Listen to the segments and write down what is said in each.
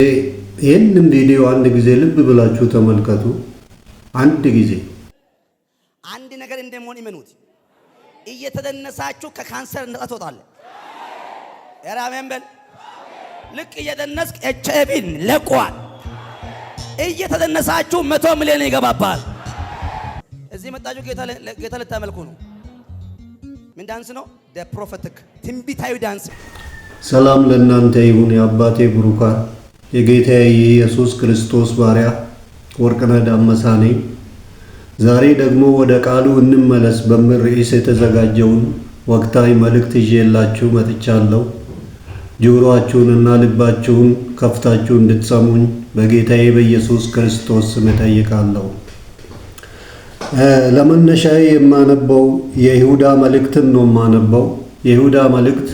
ይህንን ቪዲዮ አንድ ጊዜ ልብ ብላችሁ ተመልከቱ። አንድ ጊዜ አንድ ነገር እንደሆነ ይመኑት። እየተደነሳችሁ ከካንሰር ነፃ ትወጣለህ። አሜን በል። ልክ እየደነስክ ኤችአይቪን ለቋል። እየተደነሳችሁ 100 ሚሊዮን ይገባባል። እዚህ መጣችሁ ጌታ ልታመልኩ ነው። ምን ዳንስ ነው? ፕሮፌቲክ ትንቢታዊ ዳንስ። ሰላም ለእናንተ ይሁን። የአባቴ ብሩካን የጌታዬ የኢየሱስ ክርስቶስ ባሪያ ወርቅነህ ዳመሳ ነኝ። ዛሬ ደግሞ ወደ ቃሉ እንመለስ በሚል ርዕስ የተዘጋጀውን ወቅታዊ መልእክት ይዤላችሁ መጥቻለሁ። ጆሮአችሁንና ልባችሁን ከፍታችሁ እንድትሰሙኝ በጌታዬ በኢየሱስ ክርስቶስ ስም እጠይቃለሁ። ለመነሻዬ የማነበው የይሁዳ መልእክትን ነው የማነበው። የይሁዳ መልእክት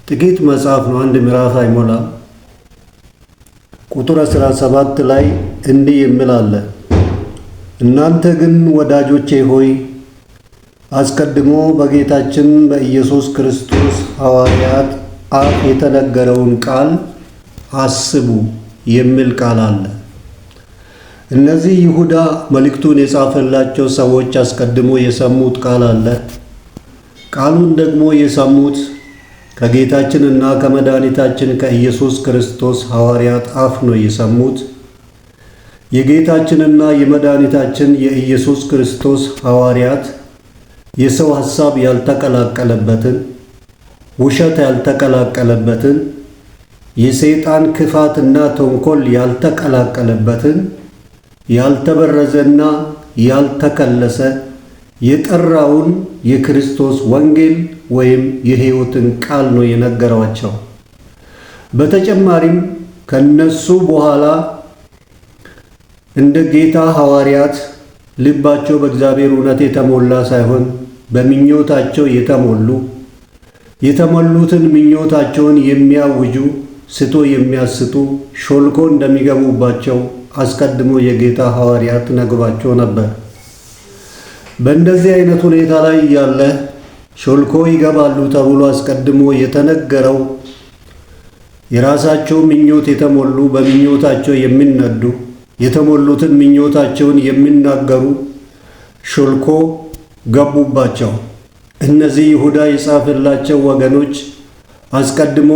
ጥቂት መጽሐፍ ነው፣ አንድ ምዕራፍ አይሞላም። ቁጥር 17 ላይ እንዲህ የሚል አለ። እናንተ ግን ወዳጆቼ ሆይ አስቀድሞ በጌታችን በኢየሱስ ክርስቶስ ሐዋርያት አፍ የተነገረውን ቃል አስቡ የሚል ቃል አለ። እነዚህ ይሁዳ መልእክቱን የጻፈላቸው ሰዎች አስቀድሞ የሰሙት ቃል አለ። ቃሉን ደግሞ የሰሙት ከጌታችንና ከመድኃኒታችን ከኢየሱስ ክርስቶስ ሐዋርያት አፍ ነው የሰሙት። የጌታችንና የመድኃኒታችን የኢየሱስ ክርስቶስ ሐዋርያት የሰው ሐሳብ ያልተቀላቀለበትን፣ ውሸት ያልተቀላቀለበትን፣ የሰይጣን ክፋትና ተንኮል ያልተቀላቀለበትን፣ ያልተበረዘና ያልተከለሰ የጠራውን የክርስቶስ ወንጌል ወይም የሕይወትን ቃል ነው የነገሯቸው። በተጨማሪም ከነሱ በኋላ እንደ ጌታ ሐዋርያት ልባቸው በእግዚአብሔር እውነት የተሞላ ሳይሆን በምኞታቸው የተሞሉትን ምኞታቸውን የሚያውጁ ስቶ የሚያስቱ ሾልኮ እንደሚገቡባቸው አስቀድሞ የጌታ ሐዋርያት ነግሯቸው ነበር። በእንደዚህ አይነት ሁኔታ ላይ ያለ ሾልኮ ይገባሉ ተብሎ አስቀድሞ የተነገረው የራሳቸው ምኞት የተሞሉ በምኞታቸው የሚነዱ የተሞሉትን ምኞታቸውን የሚናገሩ ሾልኮ ገቡባቸው። እነዚህ ይሁዳ የጻፈላቸው ወገኖች አስቀድሞ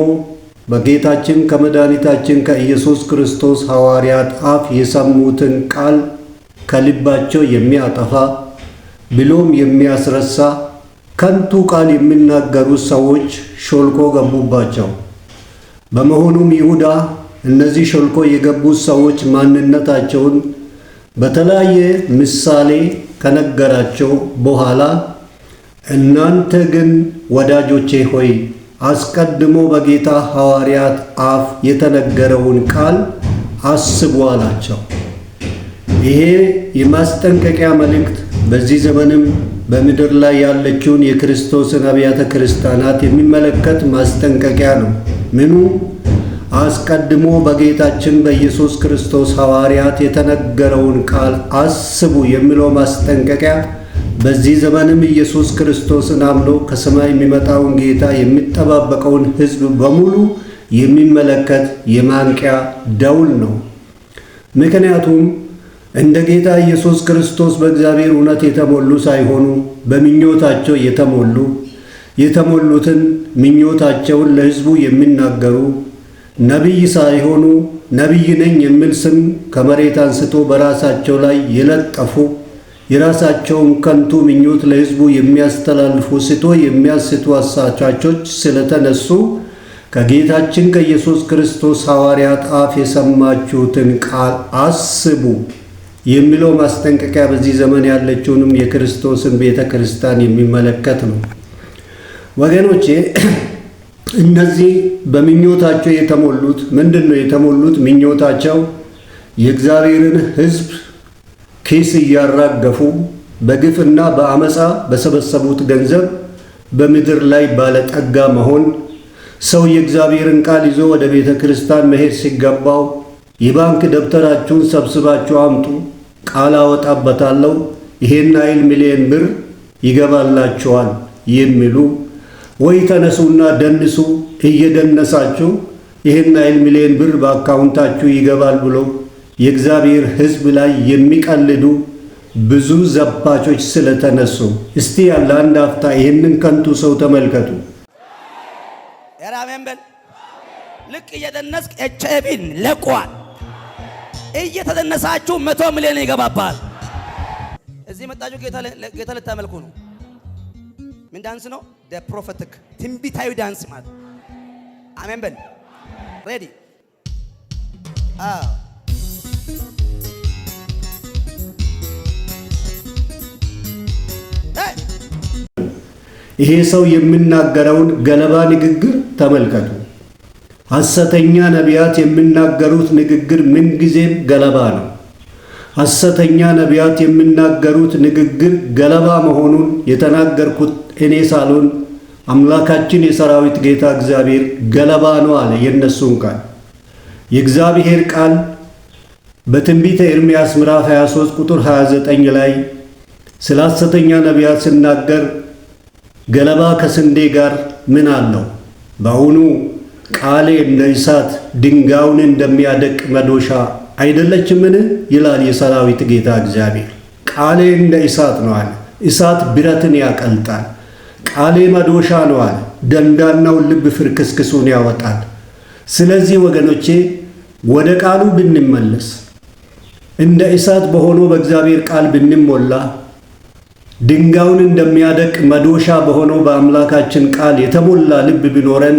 በጌታችን ከመድኃኒታችን ከኢየሱስ ክርስቶስ ሐዋርያት አፍ የሰሙትን ቃል ከልባቸው የሚያጠፋ ብሎም የሚያስረሳ ከንቱ ቃል የሚናገሩ ሰዎች ሾልኮ ገቡባቸው። በመሆኑም ይሁዳ እነዚህ ሾልኮ የገቡት ሰዎች ማንነታቸውን በተለያየ ምሳሌ ከነገራቸው በኋላ እናንተ ግን ወዳጆቼ ሆይ አስቀድሞ በጌታ ሐዋርያት አፍ የተነገረውን ቃል አስቡ አላቸው። ይሄ የማስጠንቀቂያ መልእክት በዚህ ዘመንም በምድር ላይ ያለችውን የክርስቶስን አብያተ ክርስቲያናት የሚመለከት ማስጠንቀቂያ ነው። ምኑ? አስቀድሞ በጌታችን በኢየሱስ ክርስቶስ ሐዋርያት የተነገረውን ቃል አስቡ የሚለው ማስጠንቀቂያ በዚህ ዘመንም ኢየሱስ ክርስቶስን አምኖ ከሰማይ የሚመጣውን ጌታ የሚጠባበቀውን ሕዝብ በሙሉ የሚመለከት የማንቂያ ደውል ነው። ምክንያቱም እንደ ጌታ ኢየሱስ ክርስቶስ በእግዚአብሔር እውነት የተሞሉ ሳይሆኑ በምኞታቸው የተሞሉትን ምኞታቸውን ለሕዝቡ የሚናገሩ ነቢይ ሳይሆኑ ነቢይ ነኝ የሚል ስም ከመሬት አንስቶ በራሳቸው ላይ የለጠፉ የራሳቸውን ከንቱ ምኞት ለሕዝቡ የሚያስተላልፉ ስቶ የሚያስቱ አሳቻቾች ስለተነሱ ከጌታችን ከኢየሱስ ክርስቶስ ሐዋርያት አፍ የሰማችሁትን ቃል አስቡ የሚለው ማስጠንቀቂያ በዚህ ዘመን ያለችውንም የክርስቶስን ቤተ ክርስቲያን የሚመለከት ነው። ወገኖቼ እነዚህ በምኞታቸው የተሞሉት ምንድን ነው የተሞሉት? ምኞታቸው የእግዚአብሔርን ሕዝብ ኪስ እያራገፉ በግፍና በአመፃ በሰበሰቡት ገንዘብ በምድር ላይ ባለጠጋ መሆን፣ ሰው የእግዚአብሔርን ቃል ይዞ ወደ ቤተ ክርስቲያን መሄድ ሲገባው የባንክ ደብተራችሁን ሰብስባችሁ አምጡ፣ ቃል አወጣበታለሁ፣ ይሄን ያህል ሚሊዮን ብር ይገባላችኋል የሚሉ ወይ ተነሱና ደንሱ እየደነሳችሁ ይህን ያህል ሚሊዮን ብር በአካውንታችሁ ይገባል ብሎ የእግዚአብሔር ሕዝብ ላይ የሚቀልዱ ብዙ ዘባቾች ስለተነሱ እስቲ ያለ አንድ አፍታ ይህንን ከንቱ ሰው ተመልከቱ። አሜን በል። ልክ እየደነስክ ኤችአይቪን ለቋል። እየተደነሳችሁ 100 ሚሊዮን ይገባባል። እዚህ መጣችሁ ጌታ ልታመልኩ ነው። ምን ዳንስ ነው? ፕሮፌቲክ ትንቢታዊ ዳንስ ማለት። አሜን በል። ሬዲ ይሄ ሰው የሚናገረውን ገለባ ንግግር ተመልከቱ። ሐሰተኛ ነቢያት የሚናገሩት ንግግር ምንጊዜም ገለባ ነው። ሐሰተኛ ነቢያት የሚናገሩት ንግግር ገለባ መሆኑን የተናገርኩት እኔ ሳልሆን አምላካችን የሰራዊት ጌታ እግዚአብሔር ገለባ ነው አለ። የነሱን ቃል የእግዚአብሔር ቃል በትንቢተ ኤርምያስ ምዕራፍ 23 ቁጥር 29 ላይ ስለ ሐሰተኛ ነቢያት ሲናገር ገለባ ከስንዴ ጋር ምን አለው? በአሁኑ ቃሌ እንደ እሳት ድንጋዩን እንደሚያደቅ መዶሻ አይደለችምን? ይላል የሰራዊት ጌታ እግዚአብሔር። ቃሌ እንደ እሳት ነው አለ። እሳት ብረትን ያቀልጣል። ቃሌ መዶሻ ነው አለ። ደንዳናውን ልብ ፍርክስክሱን ያወጣል። ስለዚህ ወገኖቼ ወደ ቃሉ ብንመለስ፣ እንደ እሳት በሆነው በእግዚአብሔር ቃል ብንሞላ፣ ድንጋዩን እንደሚያደቅ መዶሻ በሆነው በአምላካችን ቃል የተሞላ ልብ ቢኖረን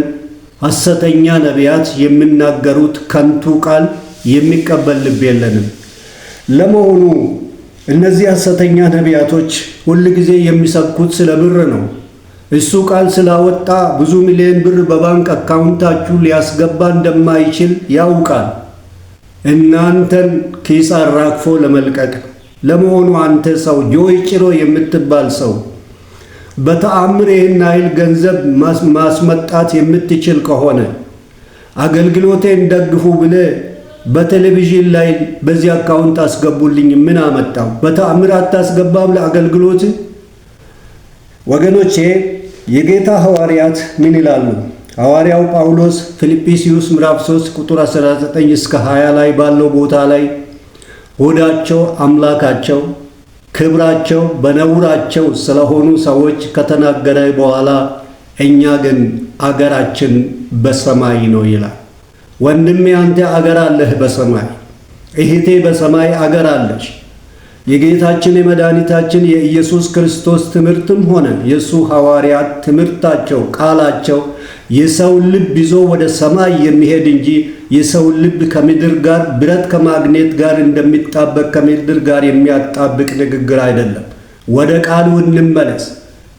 ሐሰተኛ ነቢያት የሚናገሩት ከንቱ ቃል የሚቀበል ልብ የለንም። ለመሆኑ እነዚህ ሐሰተኛ ነቢያቶች ሁል ጊዜ የሚሰብኩት ስለ ብር ነው። እሱ ቃል ስላወጣ ብዙ ሚሊዮን ብር በባንክ አካውንታችሁ ሊያስገባ እንደማይችል ያውቃል። እናንተን ኪስ አራግፎ ለመልቀቅ። ለመሆኑ አንተ ሰው ጆይ ጭሮ የምትባል ሰው በተአምር ይህን ኃይል ገንዘብ ማስመጣት የምትችል ከሆነ አገልግሎቴን ደግፉ ብለህ በቴሌቪዥን ላይ በዚህ አካውንት አስገቡልኝ ምን አመጣው? በተአምር አታስገባም ለአገልግሎት? ወገኖቼ የጌታ ሐዋርያት ምን ይላሉ? ሐዋርያው ጳውሎስ ፊልጵስዩስ ምዕራፍ 3 ቁጥር 19 እስከ 20 ላይ ባለው ቦታ ላይ ሆዳቸው አምላካቸው ክብራቸው በነውራቸው ስለሆኑ ሰዎች ከተናገረ በኋላ እኛ ግን አገራችን በሰማይ ነው ይላል። ወንድሜ አንተ አገር አለህ በሰማይ፣ እህቴ በሰማይ አገር አለች። የጌታችን የመድኃኒታችን የኢየሱስ ክርስቶስ ትምህርትም ሆነ የእሱ ሐዋርያት ትምህርታቸው ቃላቸው የሰው ልብ ይዞ ወደ ሰማይ የሚሄድ እንጂ የሰው ልብ ከምድር ጋር ብረት ከማግኔት ጋር እንደሚጣበቅ ከምድር ጋር የሚያጣብቅ ንግግር አይደለም። ወደ ቃሉ እንመለስ።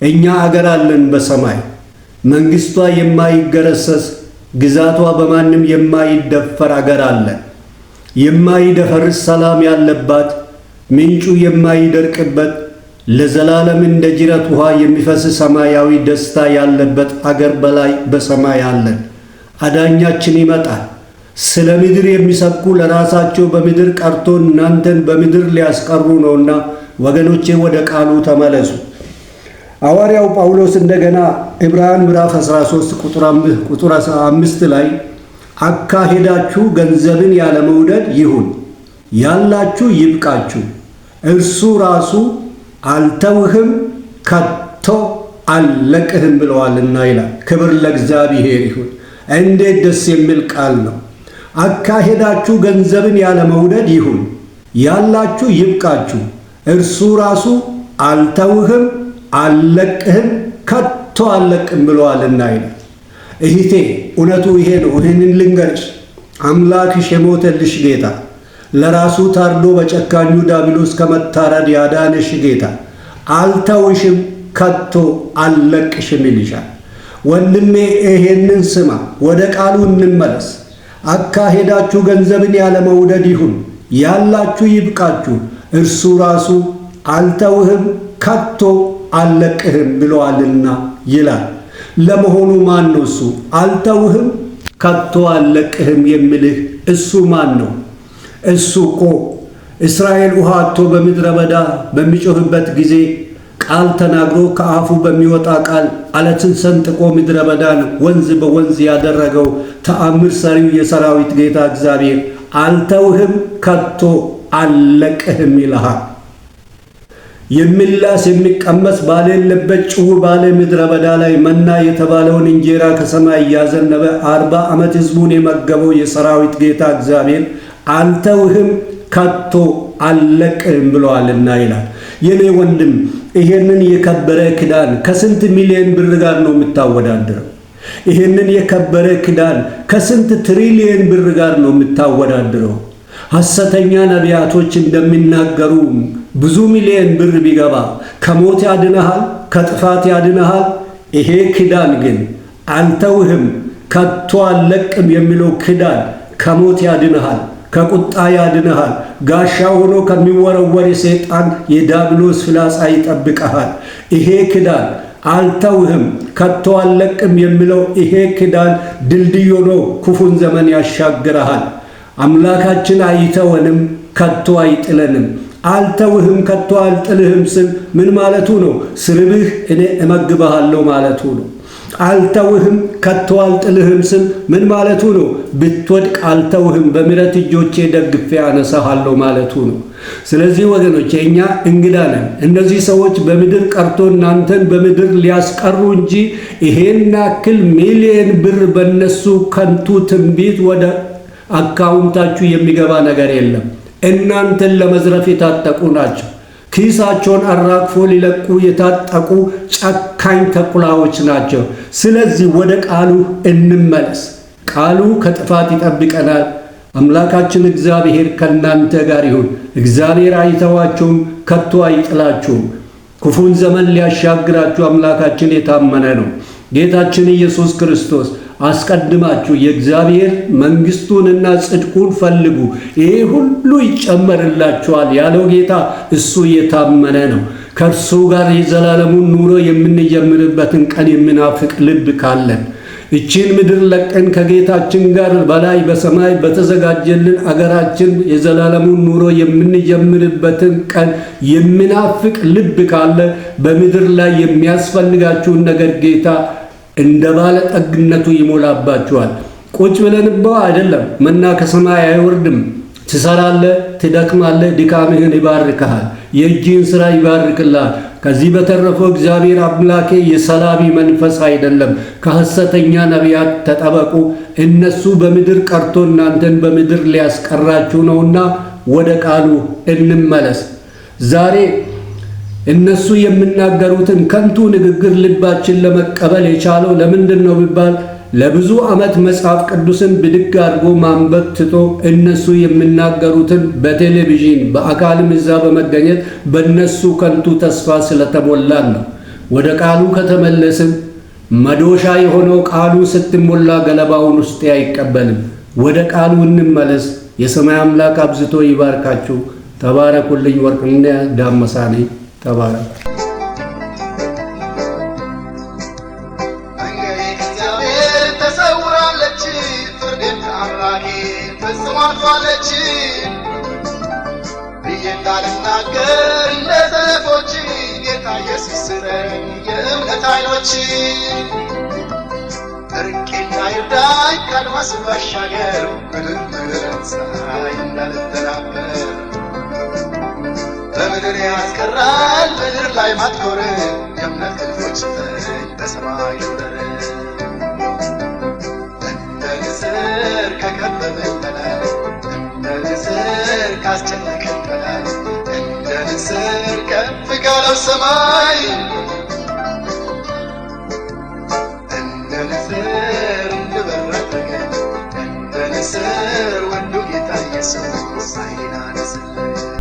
እኛ አገር አለን በሰማይ፣ መንግሥቷ የማይገረሰስ ግዛቷ በማንም የማይደፈር አገር አለን። የማይደፈርስ ሰላም ያለባት፣ ምንጩ የማይደርቅበት፣ ለዘላለም እንደ ጅረት ውሃ የሚፈስ ሰማያዊ ደስታ ያለበት አገር በላይ በሰማይ አለን። አዳኛችን ይመጣል። ስለ ምድር የሚሰብኩ ለራሳቸው በምድር ቀርቶ እናንተን በምድር ሊያስቀሩ ነውና ወገኖቼ ወደ ቃሉ ተመለሱ። ሐዋርያው ጳውሎስ እንደገና ዕብራውያን ምዕራፍ 13 ቁጥር 5 ላይ አካሄዳችሁ ገንዘብን ያለመውደድ ይሁን፣ ያላችሁ ይብቃችሁ፣ እርሱ ራሱ አልተውህም ከቶ አልለቅህም ብለዋልና ይላል። ክብር ለእግዚአብሔር ይሁን። እንዴት ደስ የሚል ቃል ነው! አካሄዳችሁ ገንዘብን ያለመውደድ ይሁን፣ ያላችሁ ይብቃችሁ፣ እርሱ ራሱ አልተውህም አልለቅህም ከቶ አልለቅም ብለዋልና ይላል። እህቴ እውነቱ ይሄ ነው። ይህንን ልንገርሽ፣ አምላክሽ የሞተልሽ ጌታ፣ ለራሱ ታርዶ በጨካኙ ዲያብሎስ ከመታረድ ያዳነሽ ጌታ አልተውሽም ከቶ አልለቅሽም ይልሻል። ወንድሜ ይሄንን ስማ፣ ወደ ቃሉ እንመለስ። አካሄዳችሁ ገንዘብን ያለመውደድ ይሁን፣ ያላችሁ ይብቃችሁ፣ እርሱ ራሱ አልተውህም ከቶ አልለቅህም ብለዋልና ይላል። ለመሆኑ ማን ነው እሱ? አልተውህም ከቶ አልለቅህም የሚልህ እሱ ማን ነው? እሱ እኮ እስራኤል ውሃ አጥቶ በምድረ በዳ በሚጮህበት ጊዜ ቃል ተናግሮ ከአፉ በሚወጣ ቃል አለትን ሰንጥቆ ምድረ በዳን ወንዝ በወንዝ ያደረገው ተአምር ሰሪው የሰራዊት ጌታ እግዚአብሔር አልተውህም ከቶ አልለቅህም ይልሃል። የሚላስ የሚቀመስ ባሌለበት ጭው ባለ ምድረ በዳ ላይ መና የተባለውን እንጀራ ከሰማይ እያዘነበ 40 ዓመት ሕዝቡን የመገበው የሰራዊት ጌታ እግዚአብሔር አልተውህም ከቶ አልለቅህም ብለዋልና ይላል። የኔ ወንድም ይሄንን የከበረ ክዳን ከስንት ሚሊዮን ብር ጋር ነው የምታወዳድረው? ይሄንን የከበረ ክዳን ከስንት ትሪሊየን ብር ጋር ነው የምታወዳድረው? ሐሰተኛ ነቢያቶች እንደሚናገሩ ብዙ ሚሊዮን ብር ቢገባ ከሞት ያድነሃል፣ ከጥፋት ያድነሃል። ይሄ ክዳን ግን አልተውህም ከቶ አልለቅም የሚለው ክዳን ከሞት ያድነሃል፣ ከቁጣ ያድነሃል። ጋሻ ሆኖ ከሚወረወር የሰይጣን የዲያብሎስ ፍላጻ ይጠብቀሃል። ይሄ ክዳን አልተውህም ከቶ አልለቅም የሚለው ይሄ ክዳን ድልድይ ሆኖ ክፉን ዘመን ያሻግረሃል። አምላካችን አይተወንም ከቶ አይጥለንም። አልተውህም ከቶ አልጥልህም ስል ምን ማለቱ ነው? ስርብህ እኔ እመግብሃለሁ ማለቱ ነው። አልተውህም ከቶ አልጥልህም ስል ምን ማለቱ ነው? ብትወድቅ አልተውህም፣ በምሕረት እጆቼ ደግፌ አነሳሃለሁ ማለቱ ነው። ስለዚህ ወገኖች እኛ እንግዳ ነን። እነዚህ ሰዎች በምድር ቀርቶ እናንተን በምድር ሊያስቀሩ እንጂ ይሄን ያክል ሚሊየን ብር በነሱ ከንቱ ትንቢት ወደ አካውንታችሁ የሚገባ ነገር የለም። እናንተን ለመዝረፍ የታጠቁ ናቸው። ኪሳቸውን አራግፎ ሊለቁ የታጠቁ ጨካኝ ተኩላዎች ናቸው። ስለዚህ ወደ ቃሉ እንመለስ። ቃሉ ከጥፋት ይጠብቀናል። አምላካችን እግዚአብሔር ከእናንተ ጋር ይሁን። እግዚአብሔር አይተዋችሁም፣ ከቶ አይጥላችሁም። ክፉን ዘመን ሊያሻግራችሁ አምላካችን የታመነ ነው። ጌታችን ኢየሱስ ክርስቶስ አስቀድማችሁ የእግዚአብሔር መንግሥቱንና ጽድቁን ፈልጉ፣ ይሄ ሁሉ ይጨመርላችኋል ያለው ጌታ እሱ የታመነ ነው። ከእርሱ ጋር የዘላለሙን ኑሮ የምንጀምርበትን ቀን የምናፍቅ ልብ ካለን እቺን ምድር ለቀን ከጌታችን ጋር በላይ በሰማይ በተዘጋጀልን አገራችን የዘላለሙን ኑሮ የምንጀምርበትን ቀን የምናፍቅ ልብ ካለ በምድር ላይ የሚያስፈልጋችሁን ነገር ጌታ እንደ ባለጠግነቱ ይሞላባችኋል። ቁጭ ብለንበው አይደለም፣ መና ከሰማይ አይወርድም። ትሰራለህ፣ ትደክማለህ፣ ድካምህን ይባርክሃል፣ የእጅህን ሥራ ይባርክልሃል። ከዚህ በተረፈው እግዚአብሔር አምላኬ የሰላቢ መንፈስ አይደለም። ከሐሰተኛ ነቢያት ተጠበቁ፣ እነሱ በምድር ቀርቶ እናንተን በምድር ሊያስቀራችሁ ነውና ወደ ቃሉ እንመለስ። ዛሬ እነሱ የሚናገሩትን ከንቱ ንግግር ልባችን ለመቀበል የቻለው ለምንድን ነው ቢባል ለብዙ ዓመት መጽሐፍ ቅዱስን ብድግ አድርጎ ማንበብ ትቶ እነሱ የሚናገሩትን በቴሌቪዥን በአካልም እዛ በመገኘት በእነሱ ከንቱ ተስፋ ስለተሞላን ነው። ወደ ቃሉ ከተመለስን መዶሻ የሆነው ቃሉ ስትሞላ ገለባውን ውስጥ አይቀበልም። ወደ ቃሉ እንመለስ። የሰማይ አምላክ አብዝቶ ይባርካችሁ። ተባረኩልኝ። ወርቅነህ ዳመሳ ነኝ። ተባረክ። እግዚአብሔር ተሰውራለች፣ ፍርድን ከአምላኬ ፈጽሞ አልፋለች ብዬ እንዳልናገር እንደ ሰነፎች ጌታ ኢየሱስ ስጠኝ የእምነት ዓይኖች። እርቄ እንዳይርዳኝ ከአድማስ ባሻገር ምድር ፀሐይ እንዳልተናበር በምድር ያስቀራል ምድር ላይ ማትኮር የእምነት ክንፎች ስጠኝ በሰማይ ልውረድ። እንደ ንስር ከከበበኝ በላይ እንደ ንስር ካስጨነቀኝ በላይ እንደ ንስር ከፍ ካለው ሰማይ እንደ ንስር እንድበር አድርገኝ። እንደ ንስር ወንዱ ጌታ ኢየሱስ ዓይኔን